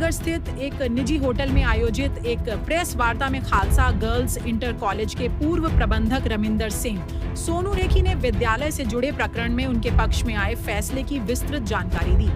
नगर स्थित एक निजी होटल में आयोजित एक प्रेस वार्ता में खालसा गर्ल्स इंटर कॉलेज के पूर्व प्रबंधक रमिंदर सिंह सोनू रेखी ने विद्यालय से जुड़े प्रकरण में उनके पक्ष में आए फैसले की विस्तृत जानकारी दी।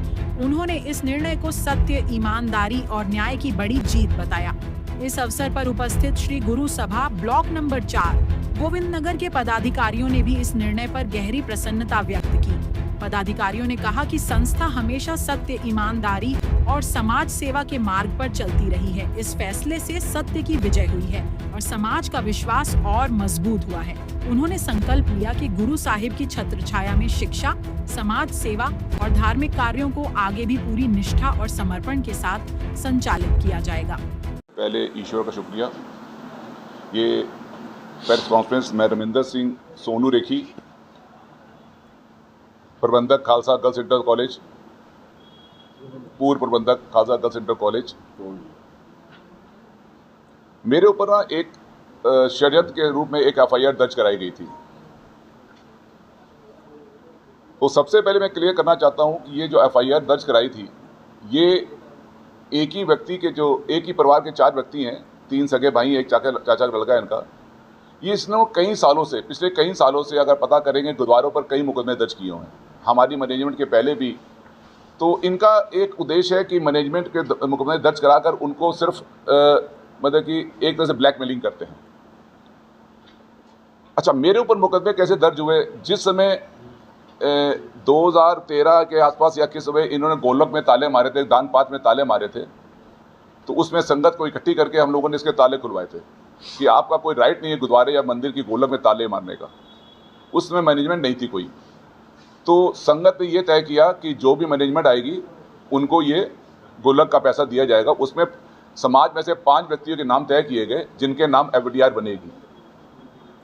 उन्होंने इस निर्णय को सत्य, ईमानदारी और न्याय की बड़ी जीत बताया। इस अवसर पर उपस्थित श्री गुरु सभा ब्लॉक नंबर 4 गोविंद नगर के पदाधिकारियों ने भी इस निर्णय पर गहरी प्रसन्नता व्यक्त की। पदाधिकारियों ने कहा कि संस्था हमेशा सत्य, ईमानदारी और समाज सेवा के मार्ग पर चलती रही है। इस फैसले से सत्य की विजय हुई है और समाज का विश्वास और मजबूत हुआ है। उन्होंने संकल्प लिया कि गुरु साहिब की छत्र छाया में शिक्षा, समाज सेवा और धार्मिक कार्यों को आगे भी पूरी निष्ठा और समर्पण के साथ संचालित किया जाएगा। पहले ईश्वर का शुक्रिया। ये प्रेस कॉन्फ्रेंस मैं रमिंदर सिंह सोनू रेखी, प्रबंधक खालसा गर्ल्स इंटर कॉलेज, पूर्व प्रबंधक खालसा गर्ल्स इंटर कॉलेज, मेरे ऊपर ना एक षड्यंत्र के रूप में एक एफआईआर दर्ज कराई गई थी। तो सबसे पहले मैं क्लियर करना चाहता हूं कि ये जो एफआईआर दर्ज कराई थी, ये एक ही व्यक्ति के एक ही परिवार के 4 व्यक्ति हैं, 3 सगे भाई, एक चाचा का लड़का है इनका। ये इसने कई सालों से, पिछले कई सालों से अगर पता करेंगे गुरुद्वारों पर कई मुकदमे दर्ज किए हुए हैं, हमारी मैनेजमेंट के पहले भी। तो इनका एक उद्देश्य है कि मैनेजमेंट के मुकदमे दर्ज कराकर उनको सिर्फ मतलब कि एक तरह से ब्लैकमेलिंग करते हैं। अच्छा, मेरे ऊपर मुकदमे कैसे दर्ज हुए? जिस समय 2013 के आसपास या किस समय इन्होंने गोलक में ताले मारे थे, दान पात में ताले मारे थे, तो उसमें संगत को इकट्ठी करके हम लोगों ने इसके ताले खुलवाए थे कि आपका कोई राइट नहीं है गुरुद्वारे या मंदिर की गोलक में ताले मारने का। उसमें मैनेजमेंट नहीं थी कोई। तो संगत ने ये तय किया कि जो भी मैनेजमेंट आएगी उनको ये गोलक का पैसा दिया जाएगा। उसमें समाज में से 5 व्यक्तियों के नाम तय किए गए जिनके नाम एफडीआर बनेगी।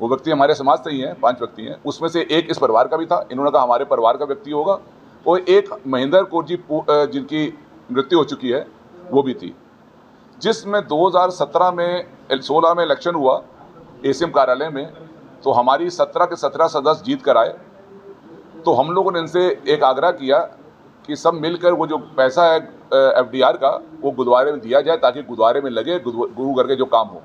वो व्यक्ति हमारे समाज से ही हैं, 5 व्यक्ति हैं। उसमें से एक इस परिवार का भी था, इन्होंने कहा हमारे परिवार का व्यक्ति होगा, और एक महेंद्र कौर जी जिनकी मृत्यु हो चुकी है वो भी थी। जिसमें 2017 में 16 में इलेक्शन हुआ एसीएम कार्यालय में, तो हमारी 17 के 17 सदस्य जीत कर आए। तो हम लोगों ने इनसे एक आग्रह किया कि सब मिलकर वो जो पैसा है एफडीआर का वो गुरुद्वारे में दिया जाए ताकि गुरुद्वारे में लगे, गुरु घर के जो काम हो।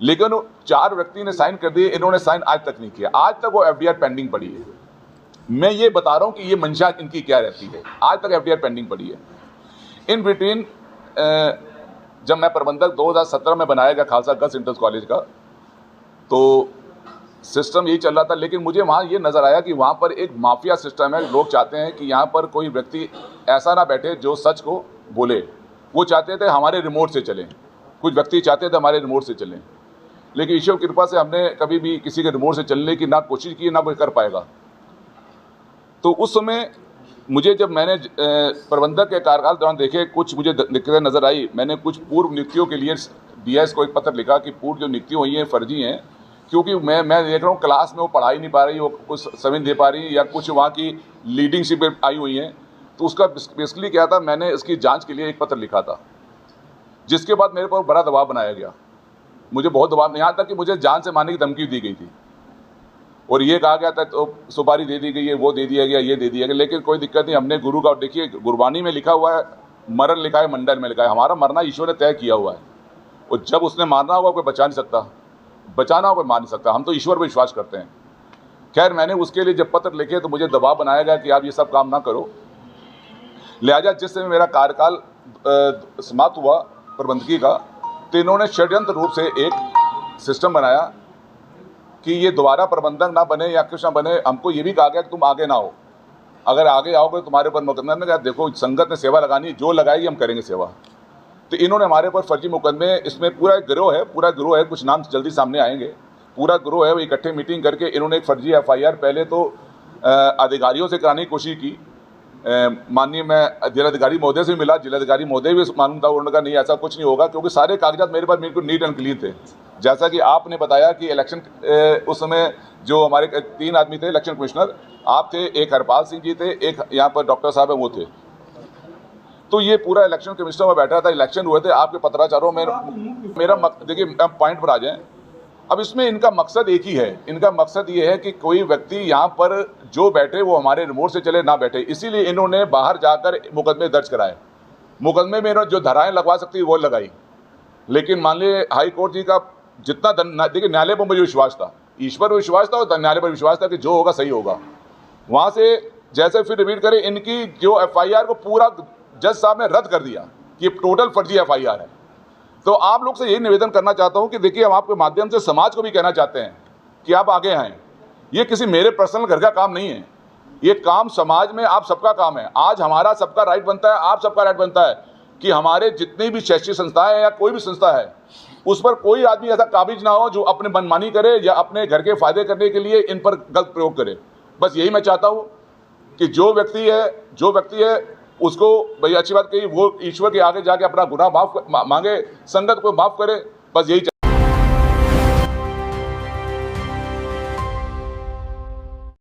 लेकिन 4 व्यक्ति ने साइन कर दिए, इन्होंने साइन आज तक नहीं किया। आज तक वो एफडीआर पेंडिंग पड़ी है। मैं ये बता रहा हूँ कि ये मंशा इनकी क्या रहती है। आज तक एफडीआर पेंडिंग पड़ी है। इन बिटवीन जब मैं प्रबंधक 2017 में बनाया गया खालसा गर्ल्स इंटर कॉलेज का, तो सिस्टम यही चल रहा था। लेकिन मुझे वहाँ ये नज़र आया कि वहाँ पर एक माफिया सिस्टम है। लोग चाहते हैं कि यहाँ पर कोई व्यक्ति ऐसा ना बैठे जो सच को बोले। वो चाहते थे हमारे रिमोट से चलें, कुछ व्यक्ति चाहते थे हमारे रिमोट से चलें। लेकिन ईश्वर की कृपा से हमने कभी भी किसी के रिमोट से चलने की ना कोशिश की, ना कोई कर पाएगा। तो उस समय मुझे जब मैंने प्रबंधक के कार्यकाल दौरान देखे, कुछ मुझे दिक्कतें नज़र आई। मैंने कुछ पूर्व नियुक्तियों के लिए डीएस को एक पत्र लिखा कि पूर्व जो नियुक्ति हुई हैं फर्जी हैं, क्योंकि मैं देख रहा हूँ क्लास में वो पढ़ा ही नहीं पा रही, वो कुछ समय दे पा रही, या कुछ वहाँ की लीडिंगशिप आई हुई हैं। तो उसका बेसिकली क्या था, मैंने इसकी जांच के लिए एक पत्र लिखा था, जिसके बाद मेरे पर बड़ा दबाव बनाया गया। मुझे बहुत दबाव, यहाँ तक कि मुझे जान से मारने की धमकी दी गई थी और ये कहा गया था तो सुपारी दे दी गई है, वो दे दिया गया, ये दे दिया गया। लेकिन कोई दिक्कत नहीं, हमने गुरु का, देखिए गुरबानी में लिखा हुआ है मरण लिखा है, मंडल में लिखा है, हमारा मरना ईश्वर ने तय किया हुआ है। और जब उसने मारना होगा कोई बचा नहीं सकता, बचाना होगा कोई मार नहीं सकता। हम तो ईश्वर पर विश्वास करते हैं। खैर, मैंने उसके लिए जब पत्र लिखे तो मुझे दबाव बनाया गया कि आप ये सब काम ना करो। लिहाजा जिस समय मेरा कार्यकाल समाप्त हुआ प्रबंधकी का, तो इन्होंने षड्यंत्र रूप से एक सिस्टम बनाया कि ये दोबारा प्रबंधक ना बने या कुछ ना बने। हमको ये भी कहा गया कि तुम आगे ना हो, अगर आगे आओगे तो तुम्हारे ऊपर मुकदमा। में कहा देखो संगत ने सेवा लगानी, जो लगाएगी हम करेंगे सेवा। तो इन्होंने हमारे ऊपर फर्जी मुकदमे, इसमें पूरा गिरोह है, कुछ नाम जल्दी सामने आएंगे, पूरा गिरोह है। वो इकट्ठे मीटिंग करके इन्होंने एक फर्जी एफआईआर पहले तो अधिकारियों से कराने की कोशिश की। माननीय मैं जिलाधिकारी महोदय से मिला, जिलाधिकारी महोदय भी मालूम था, उन्होंने कहा नहीं ऐसा कुछ नहीं होगा, क्योंकि सारे कागजात मेरे पास बिल्कुल नीट एंड क्लीन थे। जैसा कि आपने बताया कि इलेक्शन उस समय जो हमारे 3 आदमी थे इलेक्शन कमिश्नर, आप थे, एक हरपाल सिंह जी थे, एक यहाँ पर डॉक्टर साहब है वो थे। तो ये पूरा इलेक्शन कमिश्नर में बैठा था, इलेक्शन हुए थे, आपके पत्राचारों में मेरा देखिए पॉइंट पर आ जाएं। अब इसमें इनका मकसद एक ही है, इनका मकसद ये है कि कोई व्यक्ति यहाँ पर जो बैठे वो हमारे रिमोट से चले ना बैठे, इसीलिए इन्होंने बाहर जाकर मुकदमे दर्ज कराए। मुकदमे में इन्होंने जो धाराएं लगवा सकती वो लगाई, लेकिन मान लीजिए हाई कोर्ट जी का जितना देखिए न्यायालय पर मुझे विश्वास था, ईश्वर पर विश्वास था और न्यायालय पर विश्वास था कि जो होगा सही होगा। वहाँ से जैसे फिर रिपीट करें, इनकी जो FIR को पूरा जज साहब ने रद्द कर दिया कि ये टोटल फर्जी FIR है। तो आप लोग से यही निवेदन करना चाहता हूँ कि देखिए, हम आपके माध्यम से समाज को भी कहना चाहते हैं कि आप आगे आएँ। ये किसी मेरे पर्सनल घर का काम नहीं है, ये काम समाज में आप सबका काम है। आज हमारा सबका राइट बनता है, आप सबका राइट बनता है कि हमारे जितनी भी शैक्षिक संस्थाएं हैं या कोई भी संस्था है, उस पर कोई आदमी ऐसा काबिज ना हो जो अपने मनमानी करे या अपने घर के फायदे करने के लिए इन पर गलत प्रयोग करे। बस यही मैं चाहता हूँ कि जो व्यक्ति है उसको भाई अच्छी बात कही, वो ईश्वर के आगे जाके अपना गुनाह मांगे, संगत को माफ करे। बस यही